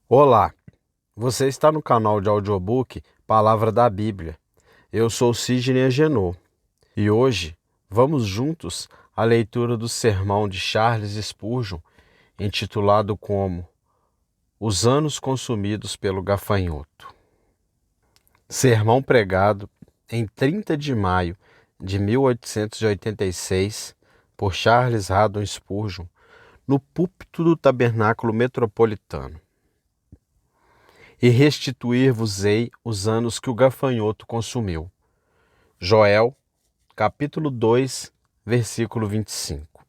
Olá, você está no canal de audiobook Palavra da Bíblia. Eu sou Sidney Agenor e hoje vamos juntos à leitura do sermão de Charles Spurgeon, intitulado como Os Anos Consumidos pelo Gafanhoto. Sermão pregado em 30 de maio de 1886 por Charles Haddon Spurgeon no púlpito do Tabernáculo Metropolitano. E restituir-vos-ei os anos que o gafanhoto consumiu. Joel, capítulo 2, versículo 25.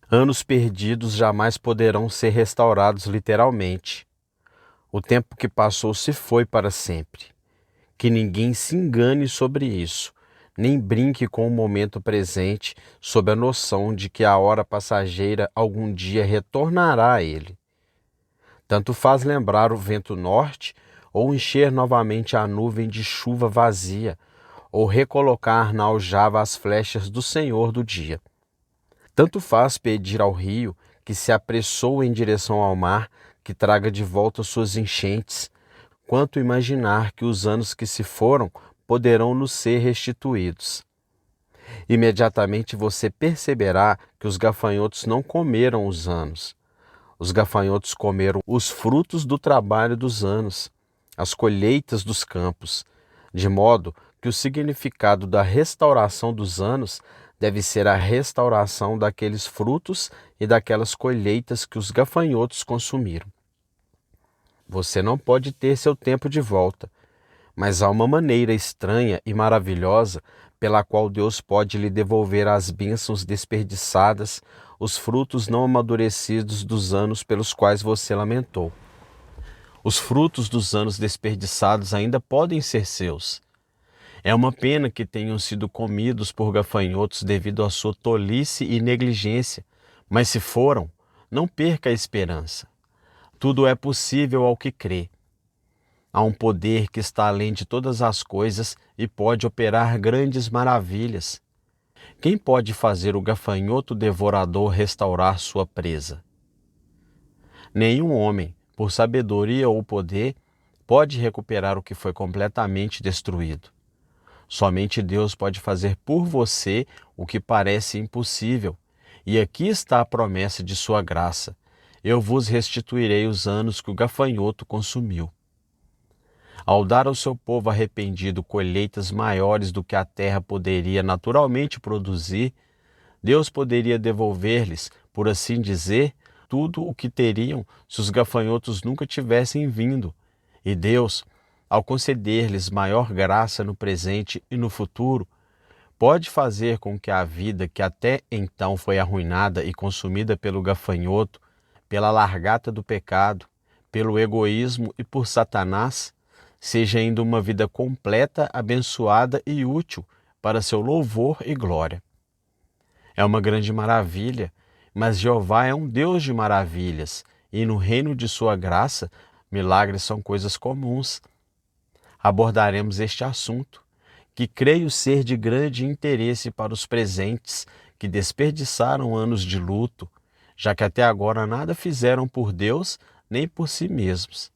Anos perdidos jamais poderão ser restaurados literalmente. O tempo que passou se foi para sempre. Que ninguém se engane sobre isso, nem brinque com o momento presente sob a noção de que a hora passageira algum dia retornará a ele. Tanto faz lembrar o vento norte, ou encher novamente a nuvem de chuva vazia, ou recolocar na aljava as flechas do Senhor do dia. Tanto faz pedir ao rio, que se apressou em direção ao mar, que traga de volta suas enchentes, quanto imaginar que os anos que se foram poderão nos ser restituídos. Imediatamente você perceberá que os gafanhotos não comeram os anos. Os gafanhotos comeram os frutos do trabalho dos anos, as colheitas dos campos, de modo que o significado da restauração dos anos deve ser a restauração daqueles frutos e daquelas colheitas que os gafanhotos consumiram. Você não pode ter seu tempo de volta, mas há uma maneira estranha e maravilhosa pela qual Deus pode lhe devolver as bênçãos desperdiçadas, os frutos não amadurecidos dos anos pelos quais você lamentou. Os frutos dos anos desperdiçados ainda podem ser seus. É uma pena que tenham sido comidos por gafanhotos devido à sua tolice e negligência, mas se foram, não perca a esperança. Tudo é possível ao que crê. Há um poder que está além de todas as coisas e pode operar grandes maravilhas. Quem pode fazer o gafanhoto devorador restaurar sua presa? Nenhum homem, por sabedoria ou poder, pode recuperar o que foi completamente destruído. Somente Deus pode fazer por você o que parece impossível. E aqui está a promessa de sua graça. Eu vos restituirei os anos que o gafanhoto consumiu. Ao dar ao seu povo arrependido colheitas maiores do que a terra poderia naturalmente produzir, Deus poderia devolver-lhes, por assim dizer, tudo o que teriam se os gafanhotos nunca tivessem vindo. E Deus, ao conceder-lhes maior graça no presente e no futuro, pode fazer com que a vida que até então foi arruinada e consumida pelo gafanhoto, pela largata do pecado, pelo egoísmo e por Satanás, seja ainda uma vida completa, abençoada e útil para seu louvor e glória. É uma grande maravilha, mas Jeová é um Deus de maravilhas, e no reino de sua graça, milagres são coisas comuns. Abordaremos este assunto, que creio ser de grande interesse para os presentes que desperdiçaram anos de luto, já que até agora nada fizeram por Deus nem por si mesmos.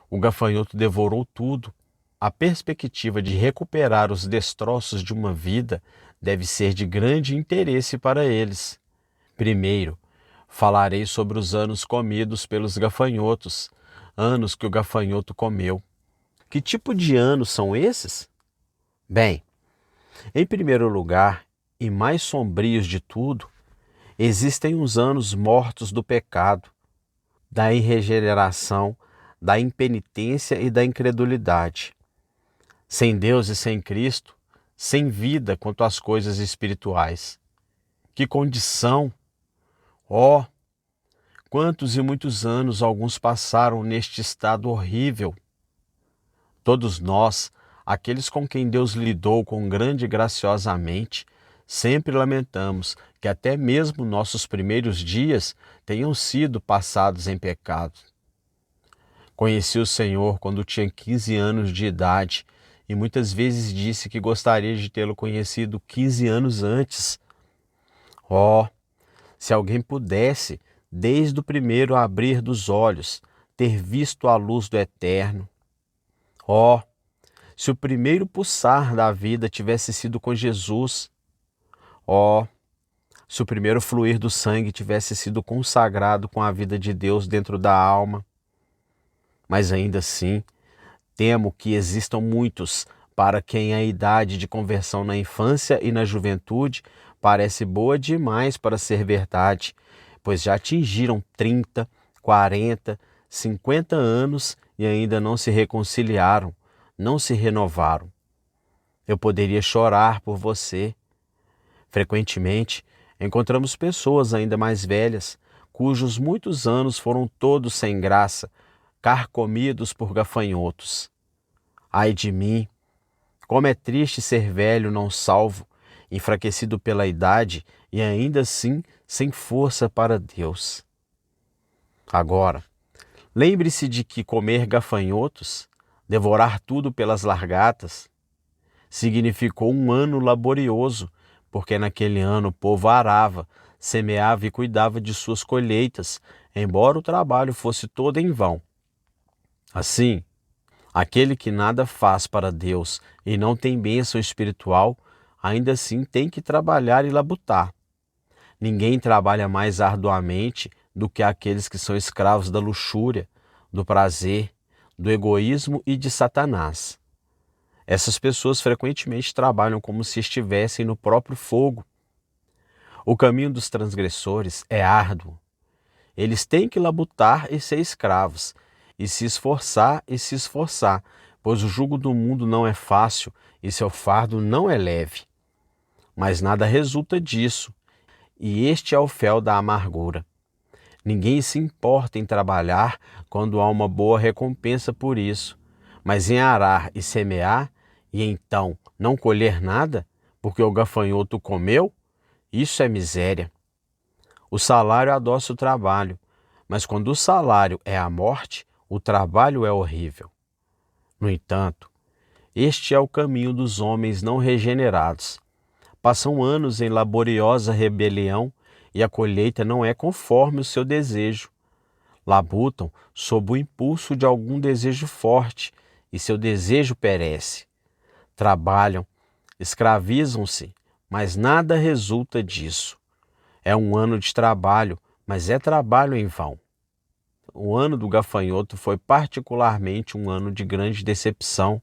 O gafanhoto devorou tudo. A perspectiva de recuperar os destroços de uma vida deve ser de grande interesse para eles. Primeiro, falarei sobre os anos comidos pelos gafanhotos, anos que o gafanhoto comeu. Que tipo de anos são esses? Bem, em primeiro lugar, e mais sombrios de tudo, existem os anos mortos do pecado, da irregeneração, da impenitência e da incredulidade. Sem Deus e sem Cristo, sem vida quanto às coisas espirituais. Que condição! Oh, quantos e muitos anos alguns passaram neste estado horrível! Todos nós, aqueles com quem Deus lidou com grande e graciosamente, sempre lamentamos que até mesmo nossos primeiros dias tenham sido passados em pecado. Conheci o Senhor quando tinha 15 anos de idade e muitas vezes disse que gostaria de tê-lo conhecido 15 anos antes. Oh, se alguém pudesse, desde o primeiro abrir dos olhos, ter visto a luz do Eterno. Oh, se o primeiro pulsar da vida tivesse sido com Jesus. Oh, se o primeiro fluir do sangue tivesse sido consagrado com a vida de Deus dentro da alma. Mas ainda assim, temo que existam muitos para quem a idade de conversão na infância e na juventude parece boa demais para ser verdade, pois já atingiram 30, 40, 50 anos e ainda não se reconciliaram, não se renovaram. Eu poderia chorar por você. Frequentemente, encontramos pessoas ainda mais velhas, cujos muitos anos foram todos sem graça, carcomidos por gafanhotos. Ai de mim! Como é triste ser velho não salvo, enfraquecido pela idade e ainda assim sem força para Deus. Agora, lembre-se de que comer gafanhotos, devorar tudo pelas largatas, significou um ano laborioso, porque naquele ano o povo arava, semeava e cuidava de suas colheitas, embora o trabalho fosse todo em vão. Assim, aquele que nada faz para Deus e não tem bênção espiritual, ainda assim tem que trabalhar e labutar. Ninguém trabalha mais arduamente do que aqueles que são escravos da luxúria, do prazer, do egoísmo e de Satanás. Essas pessoas frequentemente trabalham como se estivessem no próprio fogo. O caminho dos transgressores é árduo. Eles têm que labutar e ser escravos, e se esforçar, pois o jugo do mundo não é fácil e seu fardo não é leve. Mas nada resulta disso, e este é o fel da amargura. Ninguém se importa em trabalhar quando há uma boa recompensa por isso, mas em arar e semear, e então não colher nada, porque o gafanhoto comeu, isso é miséria. O salário adoça o trabalho, mas quando o salário é a morte, o trabalho é horrível. No entanto, este é o caminho dos homens não regenerados. Passam anos em laboriosa rebelião e a colheita não é conforme o seu desejo. Labutam sob o impulso de algum desejo forte e seu desejo perece. Trabalham, escravizam-se, mas nada resulta disso. É um ano de trabalho, mas é trabalho em vão. O ano do gafanhoto foi particularmente um ano de grande decepção.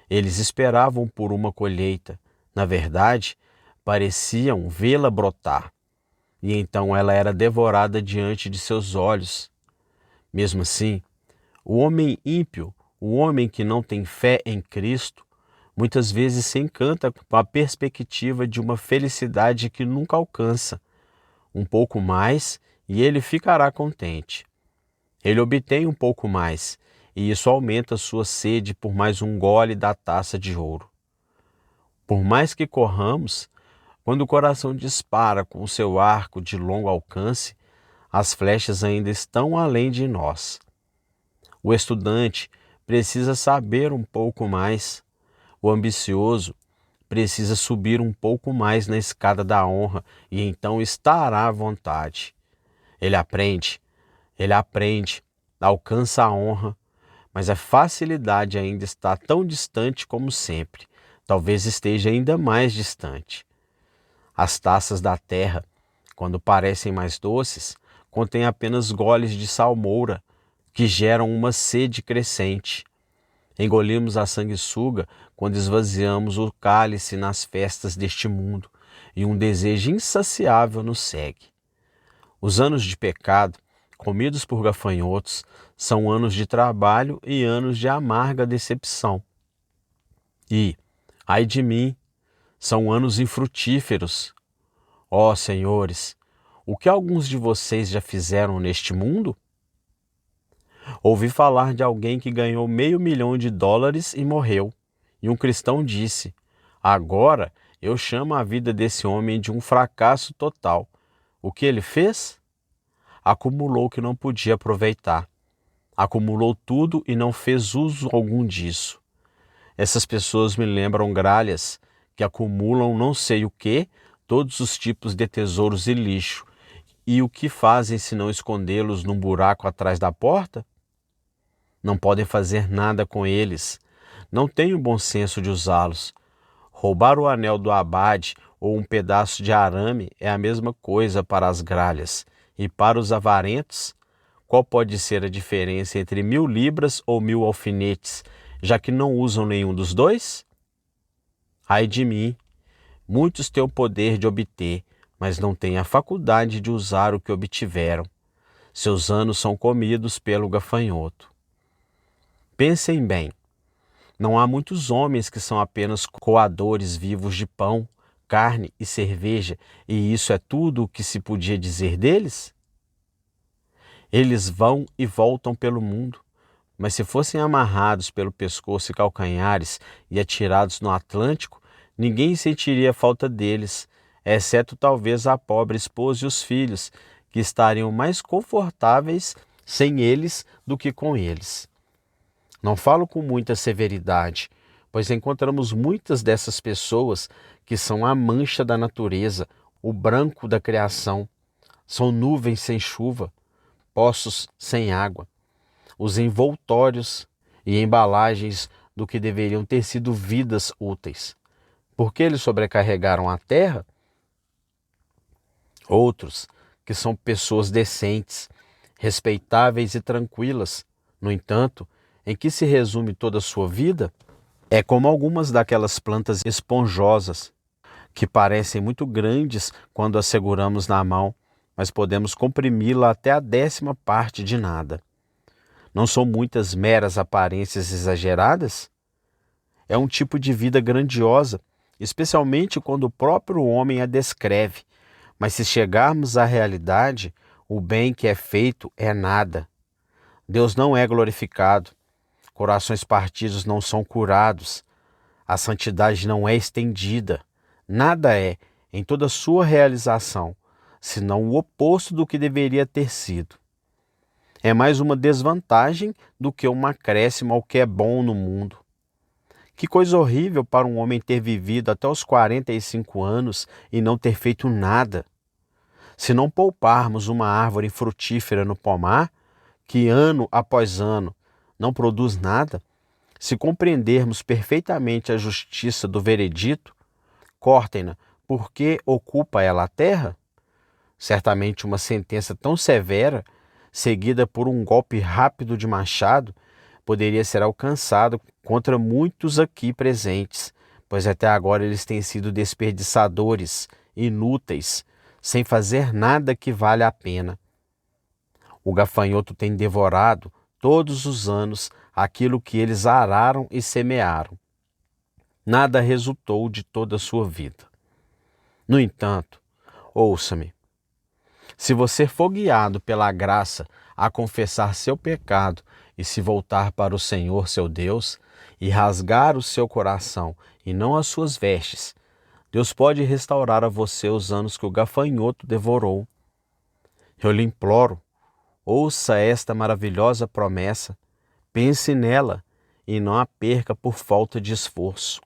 Eles esperavam por uma colheita. Na verdade, pareciam vê-la brotar. E então ela era devorada diante de seus olhos. Mesmo assim, o homem ímpio, o homem que não tem fé em Cristo, muitas vezes se encanta com a perspectiva de uma felicidade que nunca alcança. Um pouco mais e ele ficará contente. Ele obtém um pouco mais, e isso aumenta sua sede por mais um gole da taça de ouro. Por mais que corramos, quando o coração dispara com o seu arco de longo alcance, as flechas ainda estão além de nós. O estudante precisa saber um pouco mais. O ambicioso precisa subir um pouco mais na escada da honra e então estará à vontade. Ele aprende, alcança a honra, mas a facilidade ainda está tão distante como sempre, talvez esteja ainda mais distante. As taças da terra, quando parecem mais doces, contêm apenas goles de salmoura, que geram uma sede crescente. Engolimos a sanguessuga quando esvaziamos o cálice nas festas deste mundo, e um desejo insaciável nos segue. Os anos de pecado, comidos por gafanhotos, são anos de trabalho e anos de amarga decepção. E, ai de mim, são anos infrutíferos. Ó senhores, o que alguns de vocês já fizeram neste mundo? Ouvi falar de alguém que ganhou $500.000 e morreu. E um cristão disse: agora eu chamo a vida desse homem de um fracasso total. O que ele fez? Acumulou o que não podia aproveitar. Acumulou tudo e não fez uso algum disso. Essas pessoas me lembram gralhas que acumulam não sei o que, todos os tipos de tesouros e lixo. E o que fazem se não escondê-los num buraco atrás da porta? Não podem fazer nada com eles. Não têm o bom senso de usá-los. Roubar o anel do abade ou um pedaço de arame é a mesma coisa para as gralhas. E para os avarentos, qual pode ser a diferença entre 1000 libras ou 1000 alfinetes, já que não usam nenhum dos dois? Ai de mim, muitos têm o poder de obter, mas não têm a faculdade de usar o que obtiveram. Seus anos são comidos pelo gafanhoto. Pensem bem, não há muitos homens que são apenas coadores vivos de pão, carne e cerveja, e isso é tudo o que se podia dizer deles? Eles vão e voltam pelo mundo, mas se fossem amarrados pelo pescoço e calcanhares e atirados no Atlântico, ninguém sentiria falta deles, exceto talvez a pobre esposa e os filhos, que estariam mais confortáveis sem eles do que com eles. Não falo com muita severidade, pois encontramos muitas dessas pessoas que são a mancha da natureza, o branco da criação. São nuvens sem chuva, poços sem água, os envoltórios e embalagens do que deveriam ter sido vidas úteis. Por que eles sobrecarregaram a terra? Outros, que são pessoas decentes, respeitáveis e tranquilas, no entanto, em que se resume toda a sua vida? É como algumas daquelas plantas esponjosas, que parecem muito grandes quando as seguramos na mão, mas podemos comprimi-la até a 10ª parte de nada. Não são muitas meras aparências exageradas? É um tipo de vida grandiosa, especialmente quando o próprio homem a descreve, mas se chegarmos à realidade, o bem que é feito é nada. Deus não é glorificado. Corações partidos não são curados, a santidade não é estendida, nada é, em toda sua realização, senão o oposto do que deveria ter sido. É mais uma desvantagem do que um acréscimo ao que é bom no mundo. Que coisa horrível para um homem ter vivido até os 45 anos e não ter feito nada. Se não pouparmos uma árvore frutífera no pomar, que ano após ano não produz nada, se compreendermos perfeitamente a justiça do veredito, cortem-na, porque ocupa ela a terra? Certamente uma sentença tão severa, seguida por um golpe rápido de machado, poderia ser alcançado contra muitos aqui presentes, pois até agora eles têm sido desperdiçadores, inúteis, sem fazer nada que valha a pena. O gafanhoto tem devorado todos os anos aquilo que eles araram e semearam. Nada resultou de toda a sua vida. No entanto, ouça-me. Se você for guiado pela graça a confessar seu pecado e se voltar para o Senhor seu Deus e rasgar o seu coração e não as suas vestes, Deus pode restaurar a você os anos que o gafanhoto devorou. Eu lhe imploro, ouça esta maravilhosa promessa, pense nela e não a perca por falta de esforço.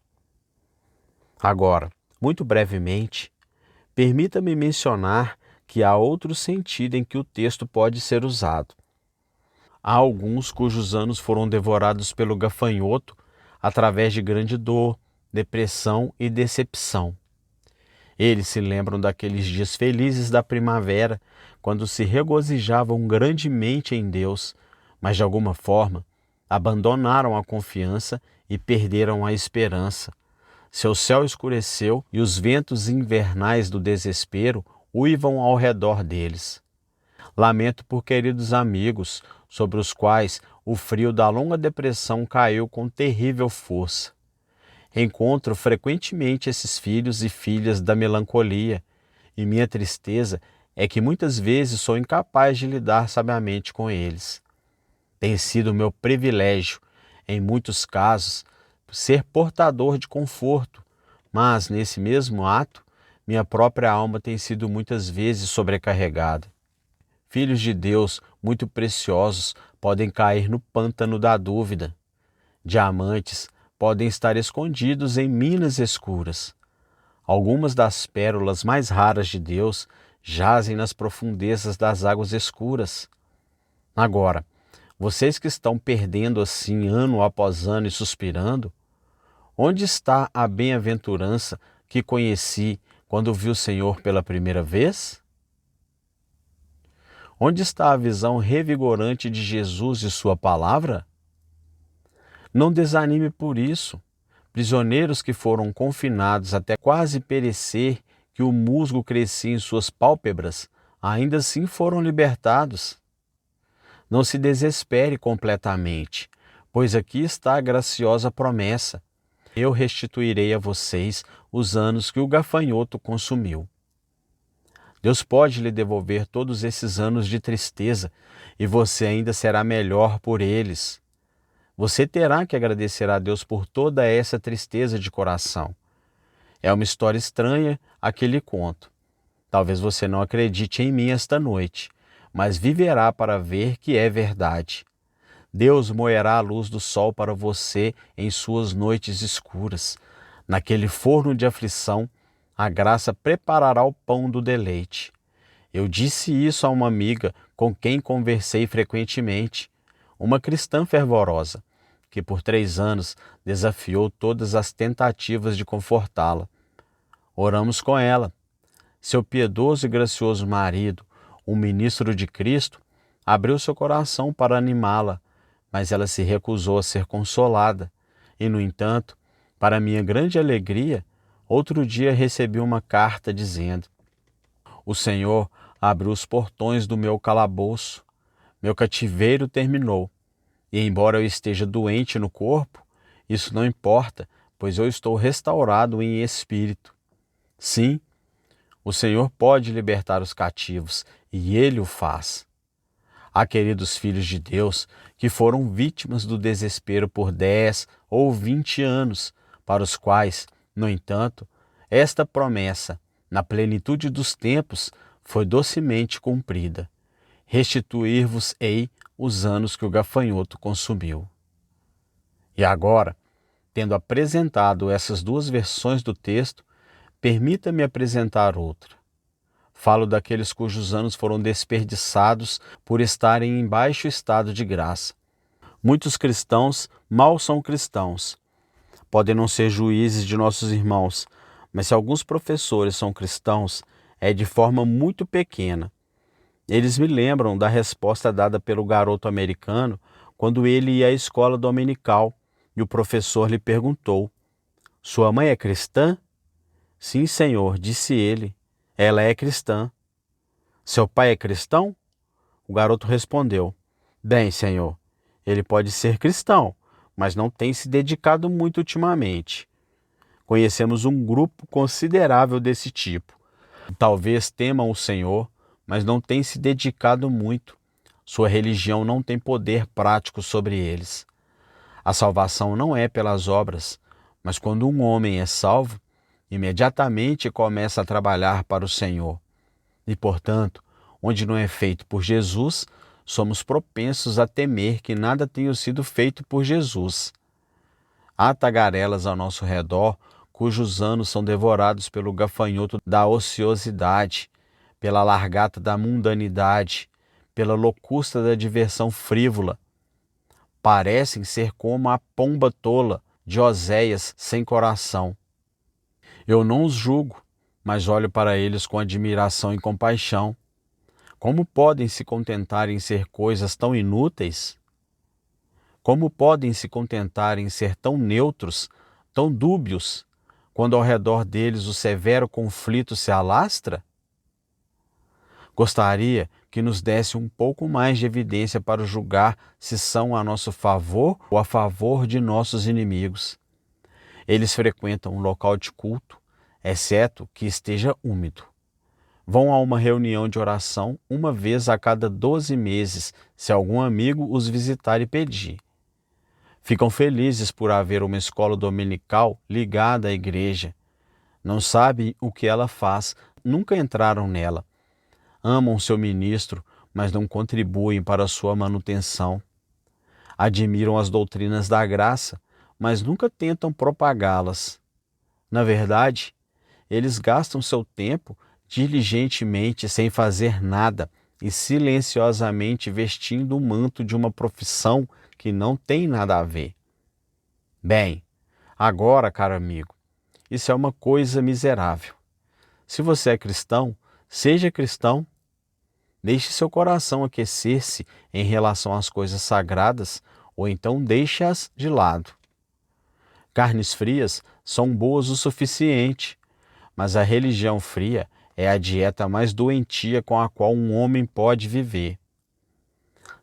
Agora, muito brevemente, permita-me mencionar que há outro sentido em que o texto pode ser usado. Há alguns cujos anos foram devorados pelo gafanhoto através de grande dor, depressão e decepção. Eles se lembram daqueles dias felizes da primavera, quando se regozijavam grandemente em Deus, mas de alguma forma abandonaram a confiança e perderam a esperança. Seu céu escureceu e os ventos invernais do desespero uivam ao redor deles. Lamento por queridos amigos, sobre os quais o frio da longa depressão caiu com terrível força. Encontro frequentemente esses filhos e filhas da melancolia, e minha tristeza é que muitas vezes sou incapaz de lidar sabiamente com eles. Tem sido meu privilégio, em muitos casos, ser portador de conforto, mas nesse mesmo ato, minha própria alma tem sido muitas vezes sobrecarregada. Filhos de Deus muito preciosos podem cair no pântano da dúvida. Diamantes podem estar escondidos em minas escuras. Algumas das pérolas mais raras de Deus jazem nas profundezas das águas escuras. Agora, Vocês que estão perdendo assim ano após ano e suspirando, onde está a bem-aventurança que conheci quando vi o Senhor pela primeira vez? Onde está a visão revigorante de Jesus e sua palavra? Não desanime por isso. Prisioneiros que foram confinados até quase perecer, que o musgo crescia em suas pálpebras, ainda assim foram libertados. Não se desespere completamente, pois aqui está a graciosa promessa: eu restituirei a vocês os anos que o gafanhoto consumiu. Deus pode lhe devolver todos esses anos de tristeza e você ainda será melhor por eles. Você terá que agradecer a Deus por toda essa tristeza de coração. É uma história estranha a que lhe conto. Talvez você não acredite em mim esta noite, mas viverá para ver que é verdade. Deus moerá a luz do sol para você em suas noites escuras. Naquele forno de aflição, a graça preparará o pão do deleite. Eu disse isso a uma amiga com quem conversei frequentemente, uma cristã fervorosa, que por 3 anos desafiou todas as tentativas de confortá-la. Oramos com ela. Seu piedoso e gracioso marido, um ministro de Cristo, abriu seu coração para animá-la, mas ela se recusou a ser consolada. E, no entanto, para minha grande alegria, outro dia recebi uma carta dizendo: o Senhor abriu os portões do meu calabouço, meu cativeiro terminou, e embora eu esteja doente no corpo, isso não importa, pois eu estou restaurado em espírito. Sim, o Senhor pode libertar os cativos, e Ele o faz. Há queridos filhos de Deus que foram vítimas do desespero por 10 ou 20 anos, para os quais, no entanto, esta promessa, na plenitude dos tempos, foi docemente cumprida: restituir-vos-ei os anos que o gafanhoto consumiu. E agora, tendo apresentado essas 2 versões do texto, permita-me apresentar outra. Falo daqueles cujos anos foram desperdiçados por estarem em baixo estado de graça. Muitos cristãos mal são cristãos. Podem não ser juízes de nossos irmãos, mas se alguns professores são cristãos, é de forma muito pequena. Eles me lembram da resposta dada pelo garoto americano quando ele ia à escola dominical e o professor lhe perguntou: sua mãe é cristã? Sim, senhor, disse ele. Ela é cristã. Seu pai é cristão? O garoto respondeu: bem, senhor, ele pode ser cristão, mas não tem se dedicado muito ultimamente. Conhecemos um grupo considerável desse tipo. Talvez temam o Senhor, mas não têm se dedicado muito. Sua religião não tem poder prático sobre eles. A salvação não é pelas obras, mas quando um homem é salvo, imediatamente começa a trabalhar para o Senhor. E, portanto, onde não é feito por Jesus, somos propensos a temer que nada tenha sido feito por Jesus. Há tagarelas ao nosso redor cujos anos são devorados pelo gafanhoto da ociosidade, pela largata da mundanidade, pela locusta da diversão frívola. Parecem ser como a pomba tola de Oséias sem coração. Eu não os julgo, mas olho para eles com admiração e compaixão. Como podem se contentar em ser coisas tão inúteis? Como podem se contentar em ser tão neutros, tão dúbios, quando ao redor deles o severo conflito se alastra? Gostaria que nos desse um pouco mais de evidência para julgar se são a nosso favor ou a favor de nossos inimigos. Eles frequentam um local de culto, exceto que esteja úmido. Vão a uma reunião de oração uma vez a cada 12 meses, se algum amigo os visitar e pedir. Ficam felizes por haver uma escola dominical ligada à igreja. Não sabem o que ela faz, nunca entraram nela. Amam seu ministro, mas não contribuem para a sua manutenção. Admiram as doutrinas da graça, mas nunca tentam propagá-las. Na verdade, eles gastam seu tempo diligentemente sem fazer nada, e silenciosamente vestindo o manto de uma profissão que não tem nada a ver. Bem, agora, caro amigo, isso é uma coisa miserável. Se você é cristão, seja cristão. Deixe seu coração aquecer-se em relação às coisas sagradas, ou então deixe-as de lado. Carnes frias são boas o suficiente, mas a religião fria é a dieta mais doentia com a qual um homem pode viver.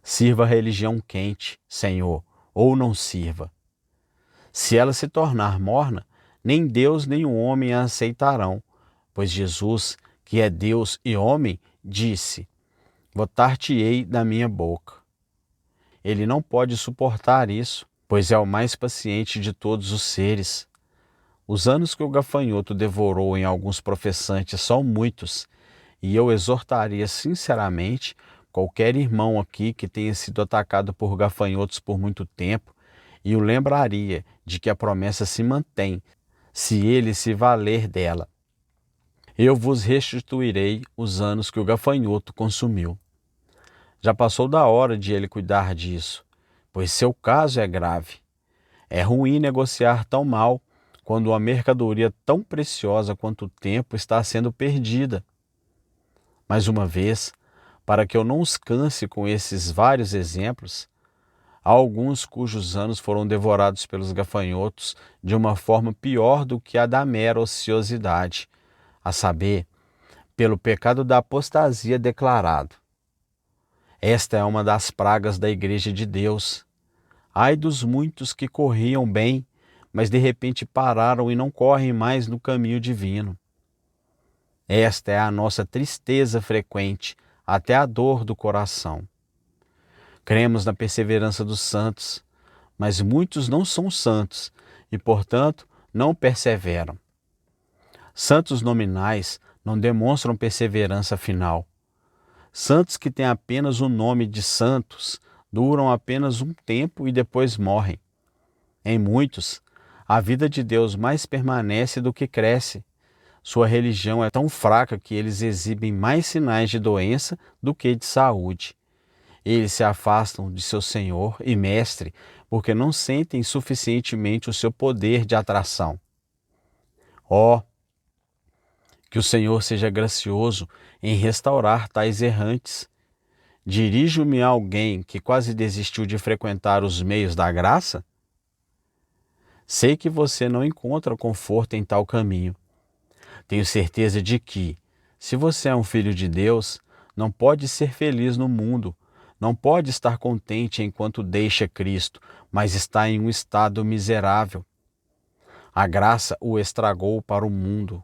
Sirva a religião quente, Senhor, ou não sirva. Se ela se tornar morna, nem Deus nem o homem a aceitarão, pois Jesus, que é Deus e homem, disse: botar-te-ei da minha boca. Ele não pode suportar isso, pois é o mais paciente de todos os seres. Os anos que o gafanhoto devorou em alguns professantes são muitos, e eu exortaria sinceramente qualquer irmão aqui que tenha sido atacado por gafanhotos por muito tempo, e o lembraria de que a promessa se mantém, se ele se valer dela. Eu vos restituirei os anos que o gafanhoto consumiu. Já passou da hora de ele cuidar disso, pois seu caso é grave. É ruim negociar tão mal quando uma mercadoria tão preciosa quanto o tempo está sendo perdida. Mais uma vez, para que eu não os canse com esses vários exemplos, há alguns cujos anos foram devorados pelos gafanhotos de uma forma pior do que a da mera ociosidade, a saber, pelo pecado da apostasia declarado. Esta é uma das pragas da Igreja de Deus. Ai dos muitos que corriam bem, mas de repente pararam e não correm mais no caminho divino. Esta é a nossa tristeza frequente, até a dor do coração. Cremos na perseverança dos santos, mas muitos não são santos e, portanto, não perseveram. Santos nominais não demonstram perseverança final. Santos que têm apenas o nome de santos duram apenas um tempo e depois morrem. Em muitos, a vida de Deus mais permanece do que cresce. Sua religião é tão fraca que eles exibem mais sinais de doença do que de saúde. Eles se afastam de seu Senhor e Mestre porque não sentem suficientemente o seu poder de atração. Ó, que o Senhor seja gracioso em restaurar tais errantes. Dirijo-me a alguém que quase desistiu de frequentar os meios da graça? Sei que você não encontra conforto em tal caminho. Tenho certeza de que, se você é um filho de Deus, não pode ser feliz no mundo, não pode estar contente enquanto deixa Cristo, mas está em um estado miserável. A graça o estragou para o mundo.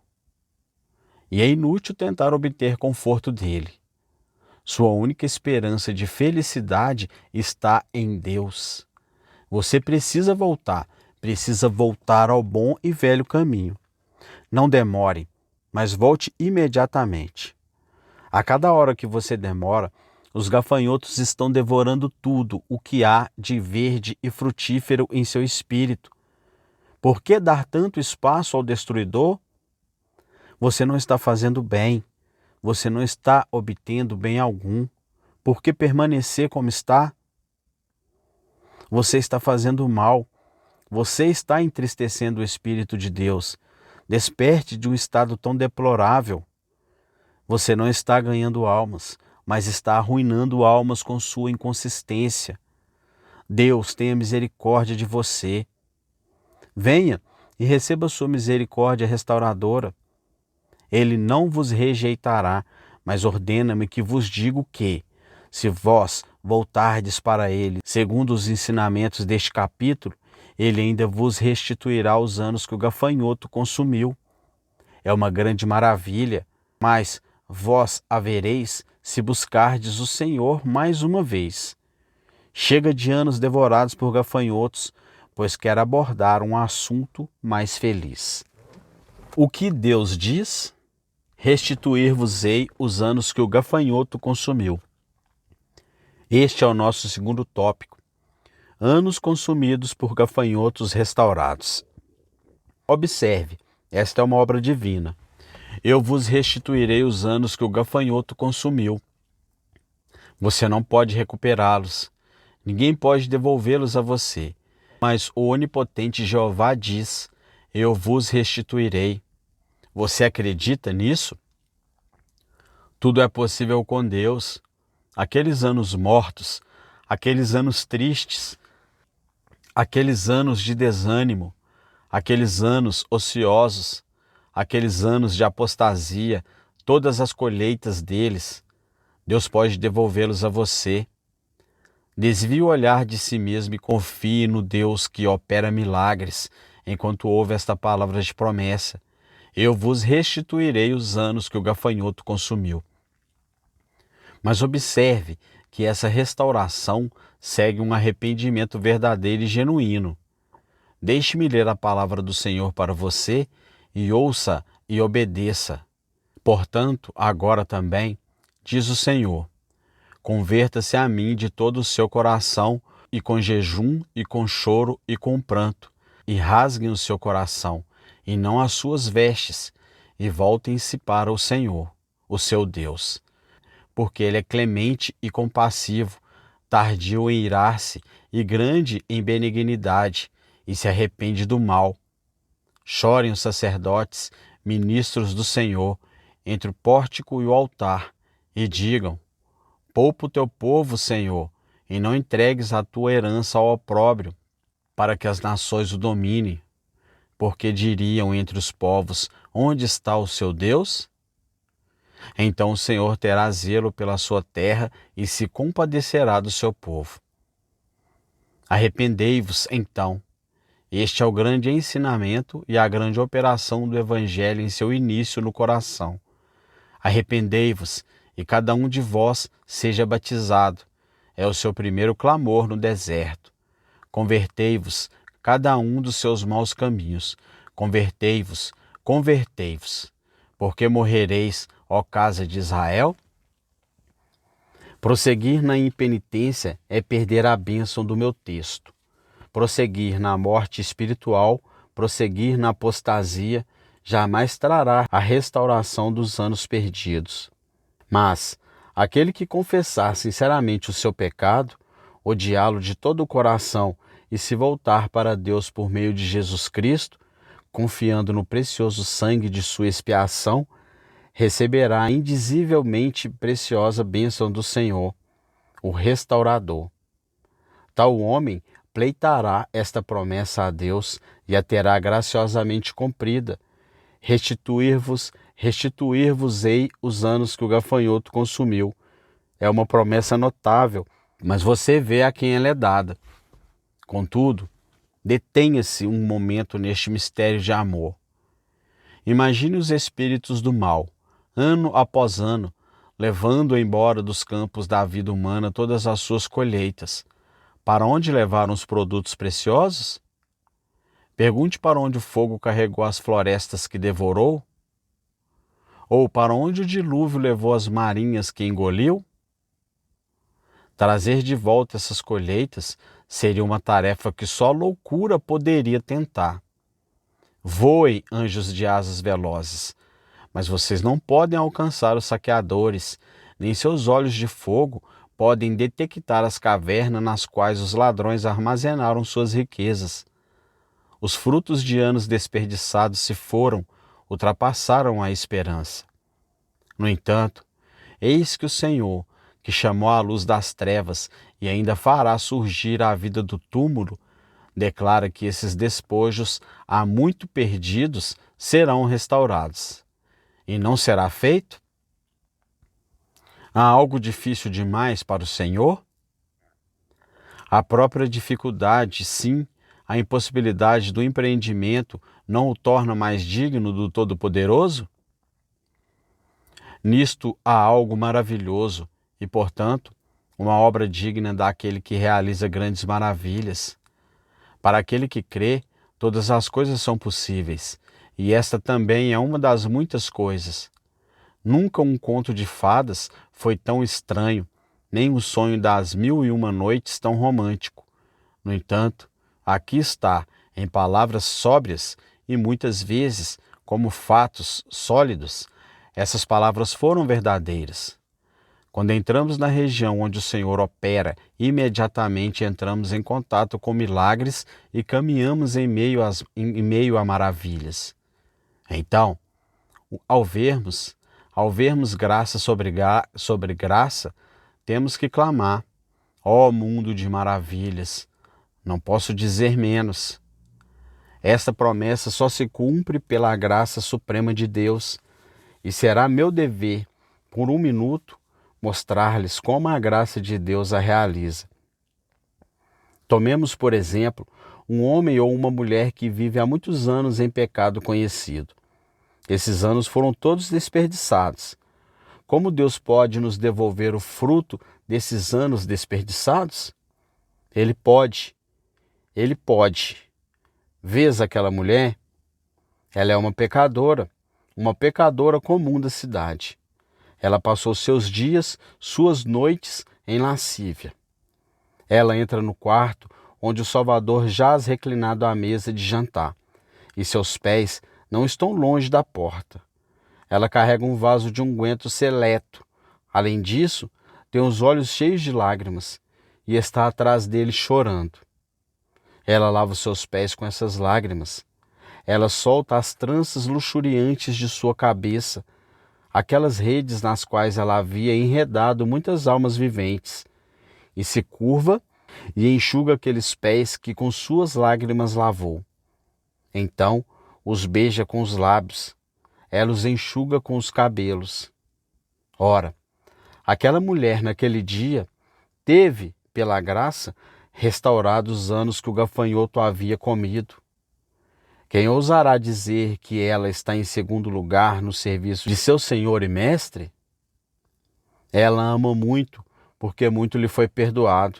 E é inútil tentar obter conforto dele. Sua única esperança de felicidade está em Deus. Você precisa voltar ao bom e velho caminho. Não demore, mas volte imediatamente. A cada hora que você demora, os gafanhotos estão devorando tudo o que há de verde e frutífero em seu espírito. Por que dar tanto espaço ao destruidor? Você não está fazendo bem. Você não está obtendo bem algum. Por que permanecer como está? Você está fazendo mal. Você está entristecendo o Espírito de Deus. Desperte de um estado tão deplorável. Você não está ganhando almas, mas está arruinando almas com sua inconsistência. Deus tenha misericórdia de você. Venha e receba sua misericórdia restauradora. Ele não vos rejeitará, mas ordena-me que vos digo que, se vós voltardes para ele, segundo os ensinamentos deste capítulo, ele ainda vos restituirá os anos que o gafanhoto consumiu. É uma grande maravilha, mas vós a vereis se buscardes o Senhor mais uma vez. Chega de anos devorados por gafanhotos, pois quero abordar um assunto mais feliz. O que Deus diz? Restituir-vos-ei os anos que o gafanhoto consumiu. Este é o nosso segundo tópico. Anos consumidos por gafanhotos restaurados. Observe, esta é uma obra divina. Eu vos restituirei os anos que o gafanhoto consumiu. Você não pode recuperá-los. Ninguém pode devolvê-los a você. Mas o onipotente Jeová diz: eu vos restituirei. Você acredita nisso? Tudo é possível com Deus. Aqueles anos mortos, aqueles anos tristes, aqueles anos de desânimo, aqueles anos ociosos, aqueles anos de apostasia, todas as colheitas deles, Deus pode devolvê-los a você. Desvie o olhar de si mesmo e confie no Deus que opera milagres, enquanto ouve esta palavra de promessa. Eu vos restituirei os anos que o gafanhoto consumiu. Mas observe que essa restauração segue um arrependimento verdadeiro e genuíno. Deixe-me ler a palavra do Senhor para você e ouça e obedeça. Portanto, agora também, diz o Senhor, converta-se a mim de todo o seu coração e com jejum e com choro e com pranto, e rasguem o seu coração e não as suas vestes, e voltem-se para o Senhor, o seu Deus. Porque ele é clemente e compassivo, tardio em irar-se e grande em benignidade, e se arrepende do mal. Chorem os sacerdotes, ministros do Senhor, entre o pórtico e o altar, e digam: poupa o teu povo, Senhor, e não entregues a tua herança ao opróbrio, para que as nações o dominem. Porque diriam entre os povos: onde está o seu Deus? Então o Senhor terá zelo pela sua terra e se compadecerá do seu povo. Arrependei-vos, então. Este é o grande ensinamento e a grande operação do Evangelho em seu início no coração. Arrependei-vos, e cada um de vós seja batizado. É o seu primeiro clamor no deserto. Convertei-vos, cada um dos seus maus caminhos. Convertei-vos, convertei-vos, porque morrereis, ó casa de Israel? Prosseguir na impenitência é perder a bênção do meu texto. Prosseguir na morte espiritual, prosseguir na apostasia, jamais trará a restauração dos anos perdidos. Mas aquele que confessar sinceramente o seu pecado, odiá-lo de todo o coração e se voltar para Deus por meio de Jesus Cristo, confiando no precioso sangue de sua expiação, receberá a indizivelmente preciosa bênção do Senhor, o restaurador. Tal homem pleitará esta promessa a Deus e a terá graciosamente cumprida. Restituir-vos-ei os anos que o gafanhoto consumiu. É uma promessa notável, mas você vê a quem ela é dada. Contudo, detenha-se um momento neste mistério de amor. Imagine os espíritos do mal, ano após ano, levando embora dos campos da vida humana todas as suas colheitas. Para onde levaram os produtos preciosos? Pergunte para onde o fogo carregou as florestas que devorou? Ou para onde o dilúvio levou as marinhas que engoliu? Trazer de volta essas colheitas seria uma tarefa que só loucura poderia tentar. Voem, anjos de asas velozes, mas vocês não podem alcançar os saqueadores, nem seus olhos de fogo podem detectar as cavernas nas quais os ladrões armazenaram suas riquezas. Os frutos de anos desperdiçados se foram, ultrapassaram a esperança. No entanto, eis que o Senhor, que chamou a luz das trevas e ainda fará surgir a vida do túmulo, declara que esses despojos, há muito perdidos, serão restaurados. E não será feito? Há algo difícil demais para o Senhor? A própria dificuldade, sim, a impossibilidade do empreendimento não o torna mais digno do Todo-Poderoso? Nisto há algo maravilhoso e, portanto, uma obra digna daquele que realiza grandes maravilhas. Para aquele que crê, todas as coisas são possíveis, e esta também é uma das muitas coisas. Nunca um conto de fadas foi tão estranho, nem o sonho das 1001 noites tão romântico. No entanto, aqui está, em palavras sóbrias e muitas vezes como fatos sólidos, essas palavras foram verdadeiras. Quando entramos na região onde o Senhor opera, imediatamente entramos em contato com milagres e caminhamos em meio a maravilhas. Então, ao vermos graça sobre graça, temos que clamar: ó mundo de maravilhas, não posso dizer menos. Esta promessa só se cumpre pela graça suprema de Deus, e será meu dever, por um minuto, mostrar-lhes como a graça de Deus a realiza. Tomemos, por exemplo, um homem ou uma mulher que vive há muitos anos em pecado conhecido. Esses anos foram todos desperdiçados. Como Deus pode nos devolver o fruto desses anos desperdiçados? Ele pode. Ele pode. Vês aquela mulher? Ela é uma pecadora comum da cidade. Ela passou seus dias, suas noites em lascívia. Ela entra no quarto onde o Salvador jaz reclinado à mesa de jantar, e seus pés não estão longe da porta. Ela carrega um vaso de unguento seleto. Além disso, tem os olhos cheios de lágrimas e está atrás dele chorando. Ela lava os seus pés com essas lágrimas. Ela solta as tranças luxuriantes de sua cabeça, aquelas redes nas quais ela havia enredado muitas almas viventes, e se curva e enxuga aqueles pés que com suas lágrimas lavou. Então os beija com os lábios, ela os enxuga com os cabelos. Ora, aquela mulher naquele dia teve, pela graça, restaurados os anos que o gafanhoto havia comido. Quem ousará dizer que ela está em segundo lugar no serviço de seu Senhor e Mestre? Ela ama muito, porque muito lhe foi perdoado.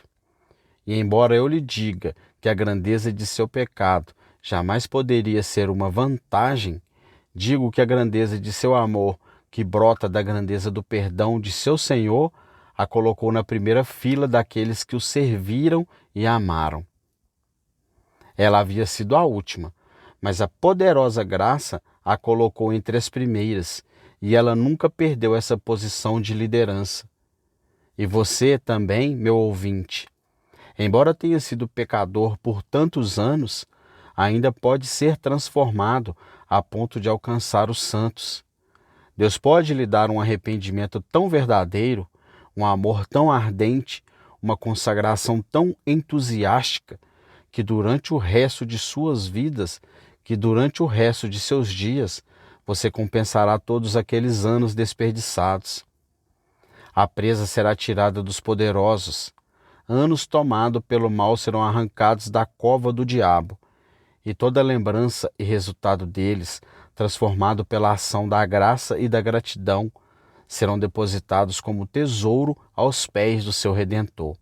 E embora eu lhe diga que a grandeza de seu pecado jamais poderia ser uma vantagem, digo que a grandeza de seu amor, que brota da grandeza do perdão de seu Senhor, a colocou na primeira fila daqueles que o serviram e amaram. Ela havia sido a última, mas a poderosa graça a colocou entre as primeiras, e ela nunca perdeu essa posição de liderança. E você também, meu ouvinte, embora tenha sido pecador por tantos anos, ainda pode ser transformado a ponto de alcançar os santos. Deus pode lhe dar um arrependimento tão verdadeiro, um amor tão ardente, uma consagração tão entusiástica, que durante o resto de seus dias, você compensará todos aqueles anos desperdiçados. A presa será tirada dos poderosos, anos tomados pelo mal serão arrancados da cova do diabo, e toda lembrança e resultado deles, transformado pela ação da graça e da gratidão, serão depositados como tesouro aos pés do seu Redentor.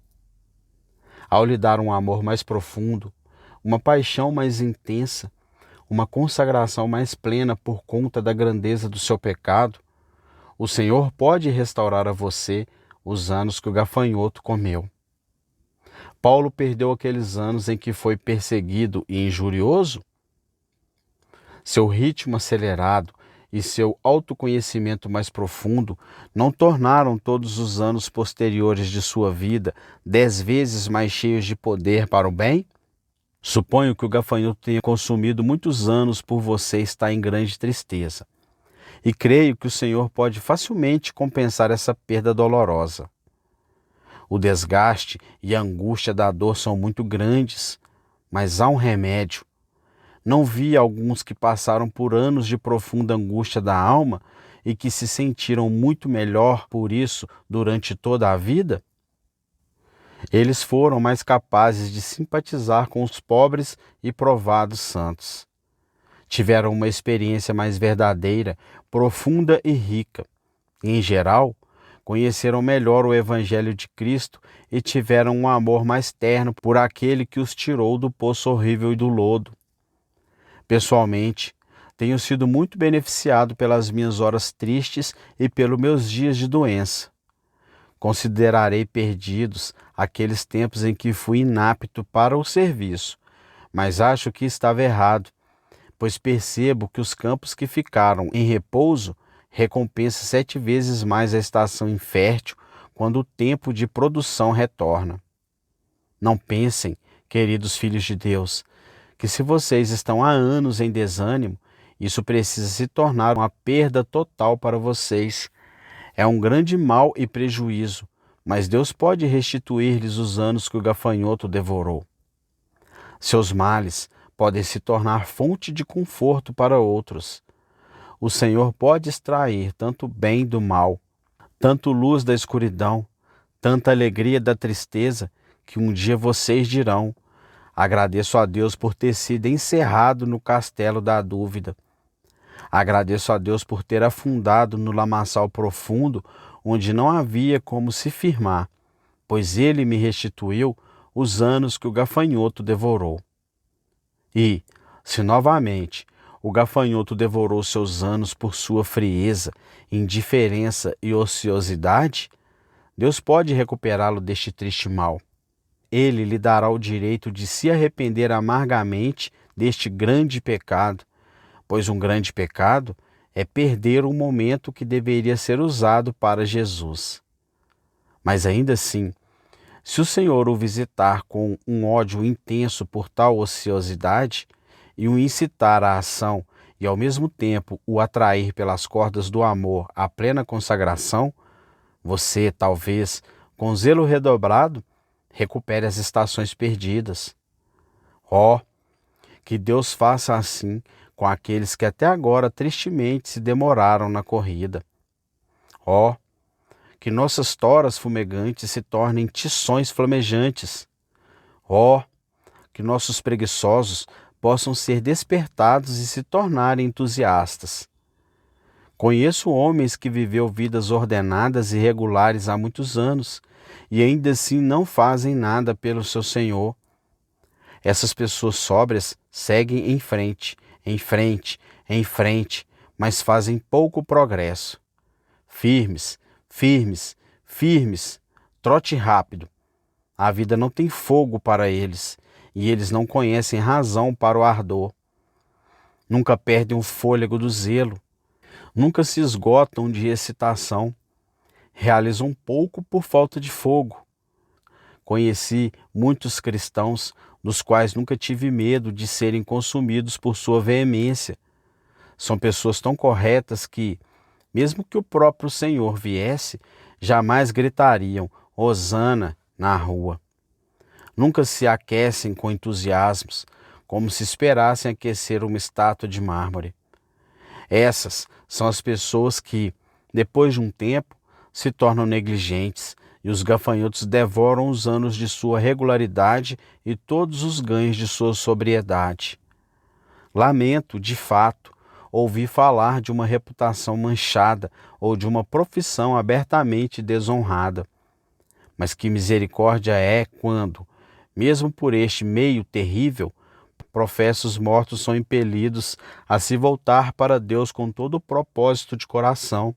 Ao lhe dar um amor mais profundo, uma paixão mais intensa, uma consagração mais plena por conta da grandeza do seu pecado, o Senhor pode restaurar a você os anos que o gafanhoto comeu. Paulo perdeu aqueles anos em que foi perseguido e injurioso? Seu ritmo acelerado e seu autoconhecimento mais profundo não tornaram todos os anos posteriores de sua vida 10 vezes mais cheios de poder para o bem? Suponho que o gafanhoto tenha consumido muitos anos por você estar em grande tristeza. E creio que o Senhor pode facilmente compensar essa perda dolorosa. O desgaste e a angústia da dor são muito grandes, mas há um remédio. Não vi alguns que passaram por anos de profunda angústia da alma e que se sentiram muito melhor por isso durante toda a vida? Eles foram mais capazes de simpatizar com os pobres e provados santos. Tiveram uma experiência mais verdadeira, profunda e rica. Em geral, conheceram melhor o Evangelho de Cristo e tiveram um amor mais terno por aquele que os tirou do poço horrível e do lodo. Pessoalmente, tenho sido muito beneficiado pelas minhas horas tristes e pelos meus dias de doença. Considerarei perdidos aqueles tempos em que fui inapto para o serviço, mas acho que estava errado, pois percebo que os campos que ficaram em repouso recompensam 7 vezes mais a estação infértil, quando o tempo de produção retorna. Não pensem, queridos filhos de Deus, que se vocês estão há anos em desânimo, isso precisa se tornar uma perda total para vocês. É um grande mal e prejuízo, mas Deus pode restituir-lhes os anos que o gafanhoto devorou. Seus males podem se tornar fonte de conforto para outros. O Senhor pode extrair tanto bem do mal, tanto luz da escuridão, tanta alegria da tristeza, que um dia vocês dirão: agradeço a Deus por ter sido encerrado no castelo da dúvida. Agradeço a Deus por ter afundado no lamaçal profundo, onde não havia como se firmar, pois Ele me restituiu os anos que o gafanhoto devorou. E, se novamente o gafanhoto devorou seus anos por sua frieza, indiferença e ociosidade, Deus pode recuperá-lo deste triste mal. Ele lhe dará o direito de se arrepender amargamente deste grande pecado, pois um grande pecado é perder um momento que deveria ser usado para Jesus. Mas ainda assim, se o Senhor o visitar com um ódio intenso por tal ociosidade e o incitar à ação e ao mesmo tempo o atrair pelas cordas do amor à plena consagração, você, talvez, com zelo redobrado, recupere as estações perdidas. Oh, que Deus faça assim com aqueles que até agora tristemente se demoraram na corrida. Oh, que nossas toras fumegantes se tornem tições flamejantes. Oh, que nossos preguiçosos possam ser despertados e se tornarem entusiastas. Conheço homens que viveu vidas ordenadas e regulares há muitos anos e ainda assim não fazem nada pelo seu Senhor. Essas pessoas sóbrias seguem em frente, mas fazem pouco progresso. Firmes, trote rápido. A vida não tem fogo para eles e eles não conhecem razão para o ardor. Nunca perdem o fôlego do zelo, nunca se esgotam de excitação, realizam pouco por falta de fogo. Conheci muitos cristãos dos quais nunca tive medo de serem consumidos por sua veemência. São pessoas tão corretas que, mesmo que o próprio Senhor viesse, jamais gritariam Hosana na rua. Nunca se aquecem com entusiasmos, como se esperassem aquecer uma estátua de mármore. Essas são as pessoas que, depois de um tempo, se tornam negligentes e os gafanhotos devoram os anos de sua regularidade e todos os ganhos de sua sobriedade. Lamento, de fato, ouvir falar de uma reputação manchada ou de uma profissão abertamente desonrada. Mas que misericórdia é quando, mesmo por este meio terrível, professos mortos são impelidos a se voltar para Deus com todo o propósito de coração.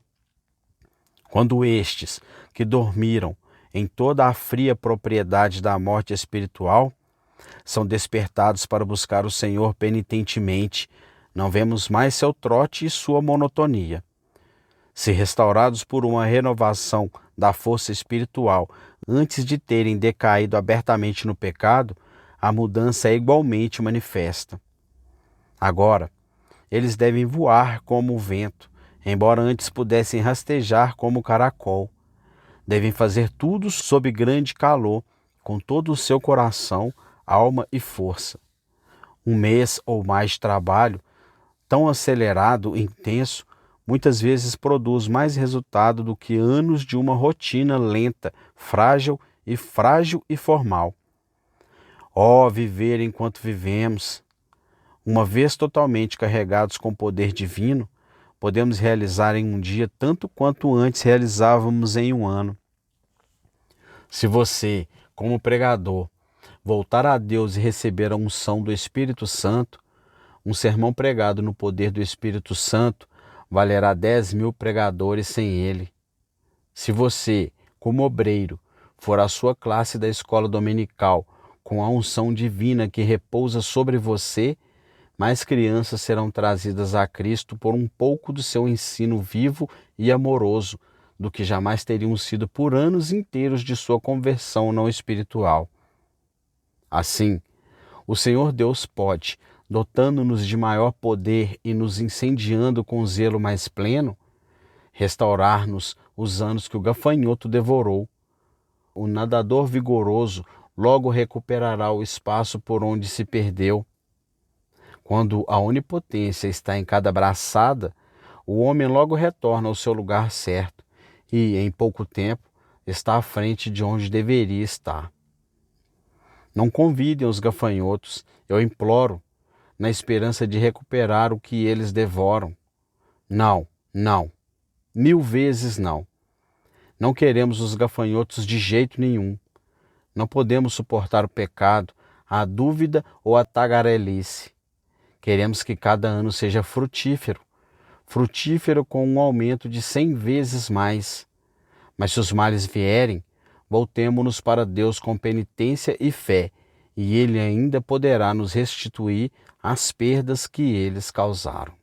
Quando estes, que dormiram em toda a fria propriedade da morte espiritual, são despertados para buscar o Senhor penitentemente, não vemos mais seu trote e sua monotonia. Se restaurados por uma renovação da força espiritual antes de terem decaído abertamente no pecado, a mudança é igualmente manifesta. Agora, eles devem voar como o vento, embora antes pudessem rastejar como o caracol. Devem fazer tudo sob grande calor, com todo o seu coração, alma e força. Um mês ou mais de trabalho, tão acelerado e intenso, muitas vezes produz mais resultado do que anos de uma rotina lenta, frágil e formal. Oh, viver enquanto vivemos! Uma vez totalmente carregados com o poder divino, podemos realizar em um dia tanto quanto antes realizávamos em um ano. Se você, como pregador, voltar a Deus e receber a unção do Espírito Santo, um sermão pregado no poder do Espírito Santo valerá 10.000 pregadores sem ele. Se você, como obreiro, for à sua classe da escola dominical com a unção divina que repousa sobre você, mais crianças serão trazidas a Cristo por um pouco do seu ensino vivo e amoroso do que jamais teriam sido por anos inteiros de sua conversão não espiritual. Assim, o Senhor Deus pode, dotando-nos de maior poder e nos incendiando com zelo mais pleno, restaurar-nos os anos que o gafanhoto devorou. O nadador vigoroso logo recuperará o espaço por onde se perdeu. Quando a onipotência está em cada braçada, o homem logo retorna ao seu lugar certo e, em pouco tempo, está à frente de onde deveria estar. Não convidem os gafanhotos, eu imploro, na esperança de recuperar o que eles devoram. Não, não, 1000 vezes não. Não queremos os gafanhotos de jeito nenhum. Não podemos suportar o pecado, a dúvida ou a tagarelice. Queremos que cada ano seja frutífero, frutífero com um aumento de 100 vezes mais. Mas se os males vierem, voltemo-nos para Deus com penitência e fé, e Ele ainda poderá nos restituir as perdas que eles causaram.